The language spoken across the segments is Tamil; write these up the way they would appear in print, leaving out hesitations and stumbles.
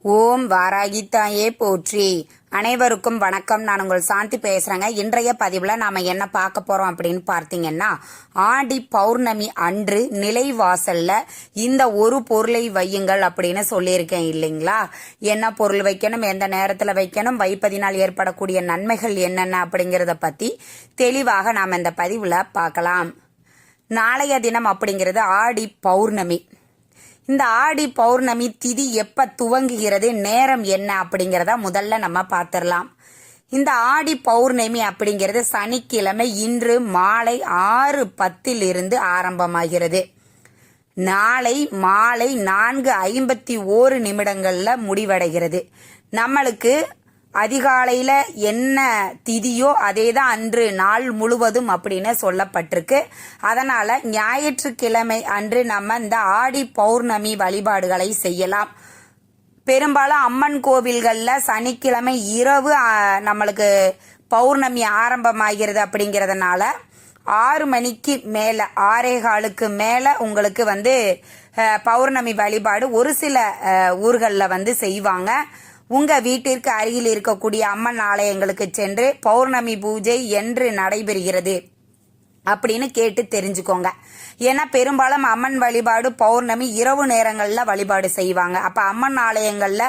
ஓம் வாராகித்தாயே போற்றி. அனைவருக்கும் வணக்கம். நான் உங்கள் சாந்தி பேசுறேங்க. இன்றைய பதிவுல நாம என்ன பார்க்க போறோம் அப்படின்னு பார்த்தீங்கன்னா, ஆடி பௌர்ணமி அன்று நிலைவாசல்ல இந்த ஒரு பொருளை வையுங்கள் அப்படின்னு சொல்லியிருக்கேன் இல்லைங்களா? என்ன பொருள் வைக்கணும், எந்த நேரத்துல வைக்கணும், வைப்பதினால் ஏற்படக்கூடிய நன்மைகள் என்னென்ன அப்படிங்கறத பத்தி தெளிவாக நாம இந்த பதிவுல பார்க்கலாம். நாளைய தினம் அப்படிங்கிறது ஆடி பௌர்ணமி. இந்த ஆடி பௌர்ணமி திதி எப்ப துவங்குகிறது, நேரம் என்ன அப்படிங்கிறத முதல்ல நம்ம பார்த்துடலாம். இந்த ஆடி பௌர்ணமி அப்படிங்கிறது சனிக்கிழமை இன்று மாலை 6:10 ஆரம்பமாகிறது. நாளை மாலை 4:51 முடிவடைகிறது. நம்மளுக்கு அதிகாலையில என்ன திதியோ அதே தான் அன்று நாள் முழுவதும் அப்படின்னு சொல்லப்பட்டிருக்கு. அதனால ஞாயிற்றுக்கிழமை அன்று நம்ம இந்த ஆடி பௌர்ணமி வழிபாடுகளை செய்யலாம். பெரும்பாலும் அம்மன் கோவில்கள்ல சனிக்கிழமை இரவு நம்மளுக்கு பௌர்ணமி ஆரம்பமாகிறது. அப்படிங்கிறதுனால 6 மணிக்கு மேல 6:15 மேல உங்களுக்கு பௌர்ணமி வழிபாடு ஒரு சில ஊர்களில் செய்வாங்க. உங்க வீட்டிற்கு அருகில் இருக்கக்கூடிய அம்மன் ஆலயங்களுக்கு சென்று பௌர்ணமி பூஜை என்று நடைபெறுகிறது அப்படின்னு கேட்டு தெரிஞ்சுக்கோங்க. ஏன்னா பெரும்பாலும் அம்மன் வழிபாடு பௌர்ணமி இரவு நேரங்கள்ல வழிபாடு செய்வாங்க. அப்ப அம்மன் ஆலயங்கள்ல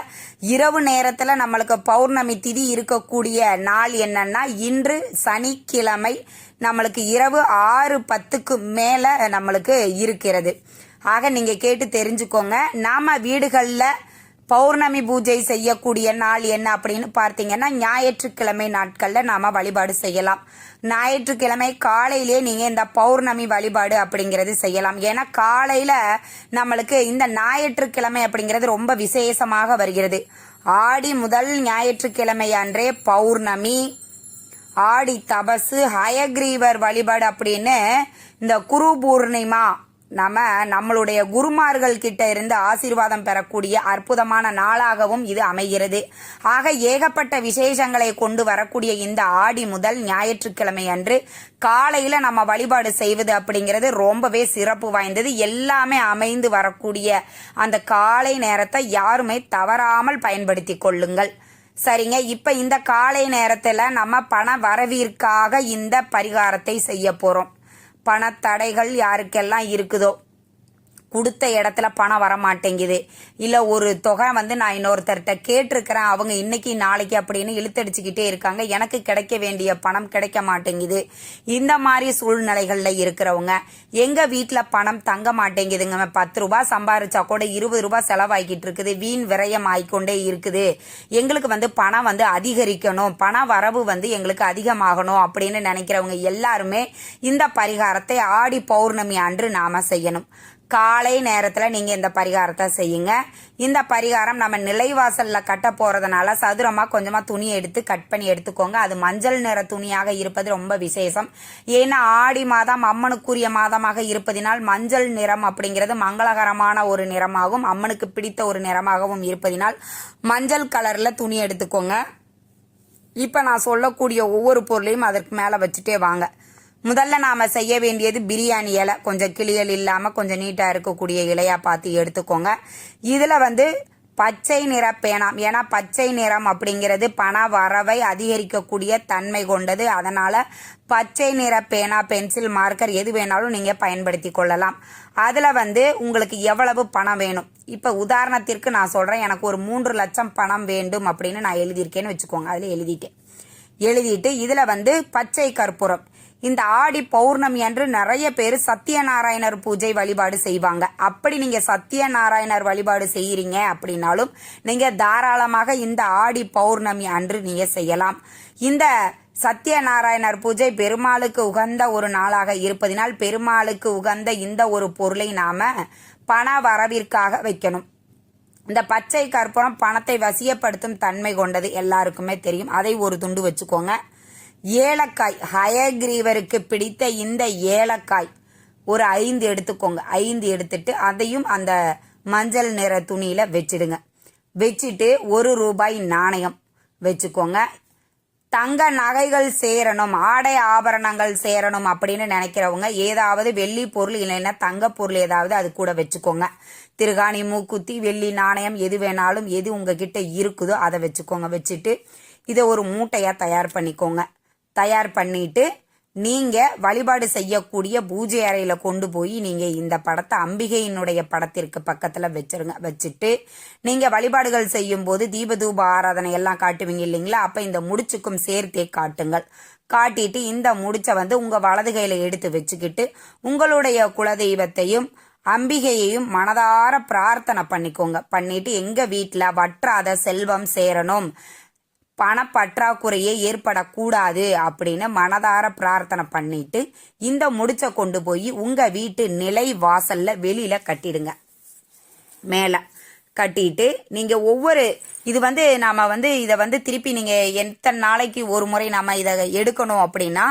இரவு நேரத்துல நம்மளுக்கு பௌர்ணமி திதி இருக்கக்கூடிய நாள் என்னன்னா இன்று சனிக்கிழமை நம்மளுக்கு இரவு 6:10 மேல நம்மளுக்கு இருக்கிறது. ஆக நீங்க கேட்டு தெரிஞ்சுக்கோங்க. நாம வீடுகள்ல பௌர்ணமி பூஜை செய்யக்கூடிய நாள் என்ன அப்படின்னு பார்த்தீங்கன்னா, ஞாயிற்றுக்கிழமை நாட்கள்ல நாம வழிபாடு செய்யலாம். ஞாயிற்றுக்கிழமை காலையிலே நீங்க இந்த பௌர்ணமி வழிபாடு அப்படிங்கிறது செய்யலாம். ஏன்னா காலையில நம்மளுக்கு இந்த ஞாயிற்றுக்கிழமை அப்படிங்கிறது ரொம்ப விசேஷமாக வருகிறது. ஆடி முதல் ஞாயிற்றுக்கிழமை அன்றே பௌர்ணமி, ஆடி தபசு, ஹயக்ரீவர் வழிபாடு அப்படின்னு இந்த குரு பூர்ணிமா நம்மளுடைய குருமார்கள் கிட்ட இருந்து ஆசீர்வாதம் பெறக்கூடிய அற்புதமான நாளாகவும் இது அமைகிறது. ஆக ஏகப்பட்ட விசேஷங்களை கொண்டு வரக்கூடிய இந்த ஆடி முதல் ஞாயிற்றுக்கிழமை அன்று காலையில நம்ம வழிபாடு செய்வது அப்படிங்கிறது ரொம்பவே சிறப்பு வாய்ந்தது. எல்லாமே அமைந்து வரக்கூடிய அந்த காலை நேரத்தை யாருமே தவறாமல் பயன்படுத்தி கொள்ளுங்கள். சரிங்க. இப்ப இந்த காலை நேரத்துல நம்ம பண வரவிற்காக இந்த பரிகாரத்தை செய்ய போறோம். பணத்தடைகள் யாருக்கெல்லாம் இருக்குதோ, கொடுத்த இடத்துல பணம் வரமாட்டேங்குது, இல்ல ஒரு தொகை நான் இன்னொருத்தர்கிட்ட கேட்டிருக்கிறேன், அவங்க இன்னைக்கு நாளைக்கு அப்படின்னு இழுத்தடிச்சுக்கிட்டே இருக்காங்க, எனக்கு கிடைக்க வேண்டிய பணம் கிடைக்க மாட்டேங்குது, இந்த மாதிரி சூழ்நிலைகள்ல இருக்கிறவங்க, எங்க வீட்டுல பணம் தங்க மாட்டேங்குதுங்க, 10 ரூபாய் சம்பாரிச்சா கூட 20 ரூபாய் செலவாகிட்டு இருக்குது, வீண் விரயம் ஆயிக்கொண்டே இருக்குது, எங்களுக்கு பணம் அதிகரிக்கணும், பண வரவு எங்களுக்கு அதிகமாகணும் அப்படின்னு நினைக்கிறவங்க எல்லாருமே இந்த பரிகாரத்தை ஆடி பௌர்ணமி அன்று நாம செய்யணும். காலை நேரத்துல நீங்க இந்த பரிகாரத்தை செய்யுங்க. இந்த பரிகாரம் நம்ம நிலைவாசல்ல கட்ட போறதுனால சதுரமா கொஞ்சமா துணி எடுத்து கட் பண்ணி எடுத்துக்கோங்க. அது மஞ்சள் நிற துணியாக இருப்பது ரொம்ப விசேஷம். ஏன்னா ஆடி மாதம் அம்மனுக்குரிய மாதமாக இருப்பதினால் மஞ்சள் நிறம் அப்படிங்கிறது மங்களகரமான ஒரு நிறமாகவும் அம்மனுக்கு பிடித்த ஒரு நிறமாகவும் இருப்பதினால் மஞ்சள் கலர்ல துணி எடுத்துக்கோங்க. இப்ப நான் சொல்லக்கூடிய ஒவ்வொரு பொருளையும் அதற்கு மேல வச்சுட்டே வாங்க. முதல்ல நாம செய்ய வேண்டியது பிரியாணி இலை, கொஞ்சம் கிளியல் இல்லாம கொஞ்சம் நீட்டா இருக்கக்கூடிய இலையா பார்த்து எடுத்துக்கோங்க. இதுல பச்சை நிற பேனாம், ஏன்னா பச்சை நிறம் அப்படிங்கிறது பண வரவை அதிகரிக்கக்கூடிய தன்மை கொண்டது. அதனால பச்சை நிற பேனா, பென்சில், மார்க்கர் எது வேணாலும் நீங்க பயன்படுத்தி கொள்ளலாம். அதுல உங்களுக்கு எவ்வளவு பணம் வேணும், இப்ப உதாரணத்திற்கு நான் சொல்றேன், எனக்கு ஒரு 3 லட்சம் பணம் வேண்டும் அப்படின்னு நான் எழுதியிருக்கேன்னு வச்சுக்கோங்க. அதுல எழுதிட்டு இதுல பச்சை கற்பூரம். இந்த ஆடி பௌர்ணமி அன்று நிறைய பேர் சத்தியநாராயணர் பூஜை வழிபாடு செய்வாங்க. அப்படி நீங்க சத்தியநாராயணர் வழிபாடு செய்யறீங்க அப்படின்னாலும் நீங்க தாராளமாக இந்த ஆடி பௌர்ணமி அன்று நீங்க செய்யலாம். இந்த சத்தியநாராயணர் பூஜை பெருமாளுக்கு உகந்த ஒரு நாளாக இருப்பதினால் பெருமாளுக்கு உகந்த இந்த ஒரு பொருளை நாம பண வரவிற்காக வைக்கணும். இந்த பச்சை கற்பூரம் பணத்தை வசியப்படுத்தும் தன்மை கொண்டது, எல்லாருக்குமே தெரியும். அதை ஒரு துண்டு வச்சுக்கோங்க. ஏலக்காய், ஹயக்ரீவருக்கு பிடித்த இந்த ஏலக்காய் ஒரு 5 எடுத்துக்கோங்க. 5 எடுத்துட்டு அதையும் அந்த மஞ்சள் நிற துணியில வச்சிடுங்க. வச்சுட்டு 1 ரூபாய் நாணயம் வச்சுக்கோங்க. தங்க நகைகள் சேரணும், ஆடை ஆபரணங்கள் சேரணும் அப்படின்னு நினைக்கிறவங்க ஏதாவது வெள்ளி பொருள் இல்லைன்னா தங்க பொருள் ஏதாவது அது கூட வச்சுக்கோங்க. திருகாணி, மூக்குத்தி, வெள்ளி நாணயம் எது வேணாலும் எது உங்ககிட்ட இருக்குதோ அதை வச்சுக்கோங்க. வச்சுட்டு இதை ஒரு மூட்டையாக தயார் பண்ணிக்கோங்க. தயார் பண்ணிட்டு நீங்க வழிபாடு செய்யக்கூடிய பூஜை அறையில கொண்டு போய் நீங்க இந்த படத்தை அம்பிகையினுடைய படத்திற்கு பக்கத்துல வச்சிருங்க. வச்சுட்டு நீங்க வழிபாடுகள் செய்யும் போது தீபதூப ஆராதனை எல்லாம் காட்டுவீங்க இல்லைங்களா, அப்ப இந்த முடிச்சுக்கும் சேர்த்தே காட்டுங்கள். காட்டிட்டு இந்த முடிச்ச உங்க வலது கையில எடுத்து வச்சுக்கிட்டு உங்களுடைய குலதெய்வத்தையும் அம்பிகையையும் மனதார பிரார்த்தனை பண்ணிக்கோங்க. பண்ணிட்டு எங்க வீட்டுல வற்றாத செல்வம் சேரணும், பணப்பற்றாக்குறையே ஏற்படக்கூடாது அப்படின்னு மனதார பிரார்த்தனை பண்ணிட்டு இந்த முடிச்ச கொண்டு போய் உங்க வீட்டு நிலை வாசல்ல வெளியில கட்டிடுங்க. மேல கட்டிட்டு நீங்க ஒவ்வொரு இது நாம இதை திருப்பி நீங்க எத்தனை நாளைக்கு ஒரு முறை நாம இதை எடுக்கணும் அப்படின்னா,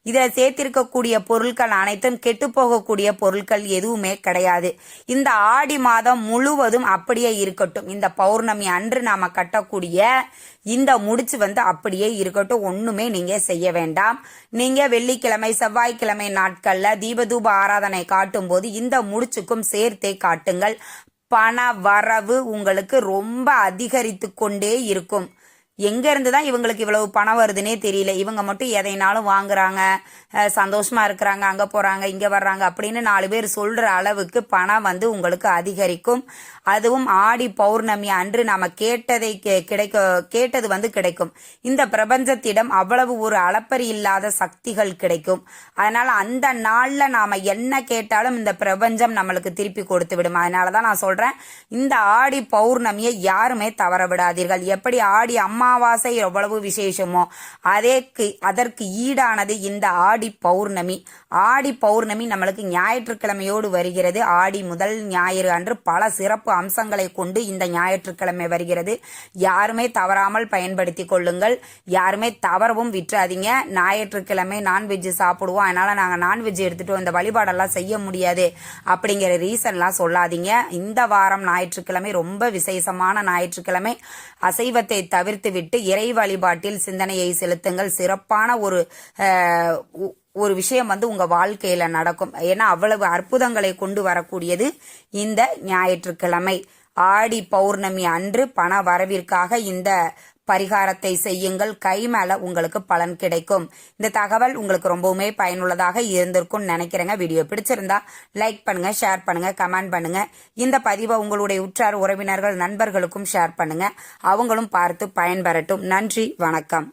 இதை சேர்த்திருக்கக்கூடிய பொருட்கள் அனைத்தும் கெட்டு போகக்கூடிய பொருட்கள் எதுவுமே கிடையாது. இந்த ஆடி மாதம் முழுவதும் அப்படியே இருக்கட்டும். இந்த பௌர்ணமி அன்று நாம கட்டக்கூடிய இந்த முடிச்சு அப்படியே இருக்கட்டும். ஒண்ணுமே நீங்க செய்ய வேண்டாம். நீங்க வெள்ளிக்கிழமை, செவ்வாய்க்கிழமை நாட்கள்ல தீபதூப ஆராதனை காட்டும் போது இந்த முடிச்சுக்கும் சேர்த்தே காட்டுங்கள். பண வரவு உங்களுக்கு ரொம்ப அதிகரித்து கொண்டே இருக்கும். எங்க இருந்துதான் இவங்களுக்கு இவ்வளவு பணம் வருதுன்னே தெரியல. இவங்க மட்டும் எதைனாலும் வாங்குறாங்க, சந்தோஷமா இருக்கிறாங்க, அங்க போறாங்க இங்க வர்றாங்க அப்படின்னு 4 பேர் சொல்ற அளவுக்கு பணம் உங்களுக்கு அதிகரிக்கும். அதுவும் ஆடி பௌர்ணமி அன்று நாம கேட்டதை கேட்டது கிடைக்கும். இந்த பிரபஞ்சத்திடம் அவ்வளவு ஒரு அளப்பரி இல்லாத சக்திகள் கிடைக்கும். அதனால அந்த நாள்ல நாம என்ன கேட்டாலும் இந்த பிரபஞ்சம் நம்மளுக்கு திருப்பி கொடுத்து விடும். அதனாலதான் நான் சொல்றேன், இந்த ஆடி பௌர்ணமியை யாருமே தவற விடாதீர்கள். எப்படி ஆடி அமாவாசை எவ்வளவு விசேஷமோ அதற்கு ஈடானது இந்த ஆடி பௌர்ணமி. ஆடி பௌர்ணமி நம்மளுக்கு ஞாயிற்றுக்கிழமையோடு வருகிறது. ஆடி முதல் ஞாயிறு அன்று பல சிறப்பு அம்சங்களை கொண்டு இந்த ஞாயிற்றுக்கிழமை வருகிறது. யாருமே தவறாமல் பயன்படுத்தி கொள்ளுங்கள். யாருமே தவறவும் விட்டுறாதீங்க. ஞாயிற்றுக்கிழமை நான்வெஜ் சாப்பிடுவோம், அதனால நாங்க நான்வெஜ் எடுத்துட்டு இந்த வழிபாடெல்லாம் செய்ய முடியாது அப்படிங்கிற ரீசன்லாம் சொல்லாதீங்க. இந்த வாரம் ஞாயிற்றுக்கிழமை ரொம்ப விசேஷமான ஞாயிற்றுக்கிழமை. அசைவத்தை தவிர்த்து விட்டு இறை வழிபாட்டில் சிந்தனையை செலுத்துங்கள். சிறப்பான ஒரு விஷயம் உங்க வாழ்க்கையில நடக்கும். ஏன்னா அவ்வளவு அற்புதங்களை கொண்டு வரக்கூடியது இந்த ஞாயிற்றுக்கிழமை. ஆடி பௌர்ணமி அன்று பண வரவிற்காக இந்த பரிகாரத்தை செய்யுங்கள். கை மேல உங்களுக்கு பலன் கிடைக்கும். இந்த தகவல் உங்களுக்கு ரொம்பவுமே பயனுள்ளதாக இருந்திருக்கும் நினைக்கிறேங்க. வீடியோ பிடிச்சிருந்தா லைக் பண்ணுங்க, ஷேர் பண்ணுங்க, கமெண்ட் பண்ணுங்க. இந்த பதிவை உங்களுடைய உற்றார் உறவினர்கள் நண்பர்களுக்கும் ஷேர் பண்ணுங்க. அவங்களும் பார்த்து பயன்பெறட்டும். நன்றி, வணக்கம்.